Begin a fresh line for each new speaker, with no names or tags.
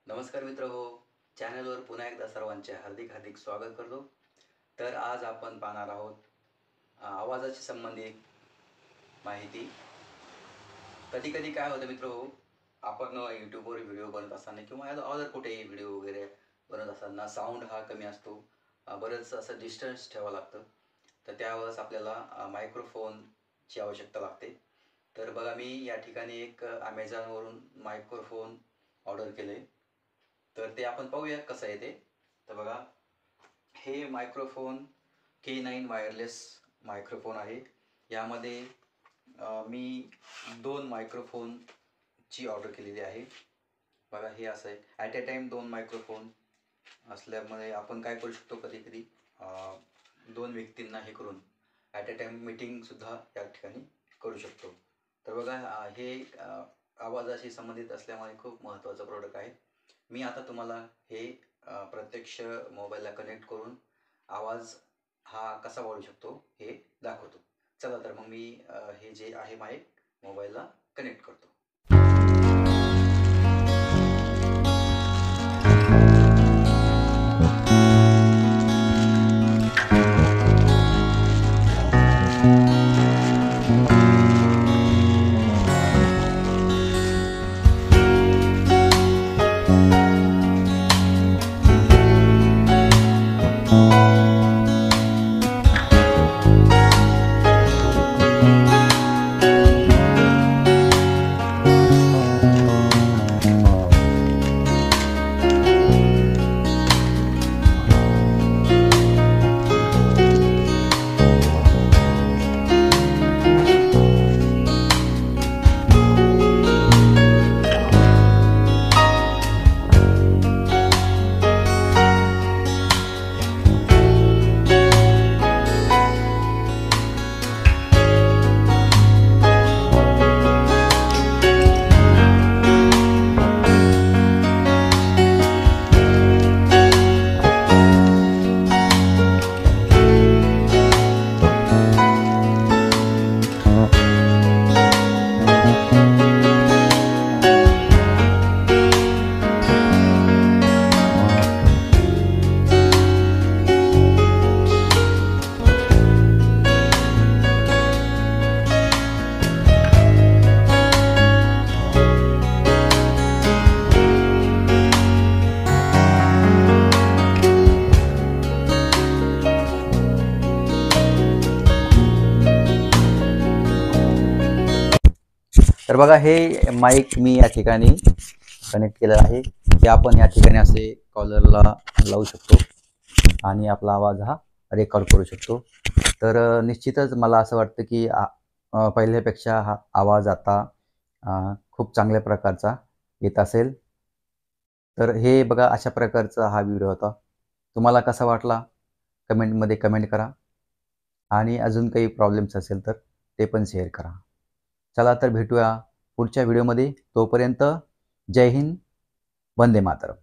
नमस्कार मित्र हो. चॅनलवर पुन्हा एकदा सर्वांचे हार्दिक हार्दिक स्वागत करतो. तर आज आपण पाहणार आहोत आवाजाशी संबंधित माहिती. कधी-कधी काय होतं मित्र हो, आपण YouTubeवर व्हिडिओ बनवत असताना किंवा अदर कुठेही व्हिडिओ वगैरे बनवत असताना साऊंड हा कमी असतो. बरंच असं डिस्टन्स ठेवावं लागतं. तर त्यावेळेस आपल्याला मायक्रोफोनची आवश्यकता लागते. तर बघा मी या ठिकाणी एक Amazonवरून मायक्रोफोन ऑर्डर केले. तर ते आपण पाहूया कसं आहे ते. तर बघा हे मायक्रोफोन K9 वायरलेस मायक्रोफोन आहे. यामध्ये मी 2 मायक्रोफोनची ऑर्डर केलेली आहे. बघा हे असं आहे. ॲट अ टाईम 2 मायक्रोफोन असल्यामुळे आपण काय करू शकतो कधी-कधी 2 व्यक्तींना हे करून ॲट अ टाईम मीटिंगसुद्धा या ठिकाणी करू शकतो. तर बघा हे आवाजाशी संबंधित असल्यामुळे खूप महत्त्वाचं प्रोडक्ट आहे. मी आता तुम्हाला हे प्रत्यक्ष मोबाईलला कनेक्ट करून आवाज हा कसा वाढू शकतो हे दाखवतो. चला तर मग मी हे जे आहे माईक मोबाईलला कनेक्ट करतो. तर बघा हे माईक मी या ठिकाणी कनेक्ट केलेलं आहे. ते आपण या ठिकाणी असे कॉलरला लावू शकतो आणि आपला आवाज हा रेकॉर्ड करू शकतो. तर निश्चितच मला असं वाटतं की पहिल्यापेक्षा हा आवाज आता खूप चांगल्या प्रकारचा येत असेल. तर हे बघा अशा प्रकारचा हा व्हिडिओ होता. तुम्हाला कसा वाटला कमेंटमध्ये कमेंट करा आणि अजून काही प्रॉब्लेम्स असेल तर ते पण शेअर करा. चला तर भेटूया पुढच्या व्हिडिओमध्ये. तोपर्यंत जय हिंद, वंदे मातरम.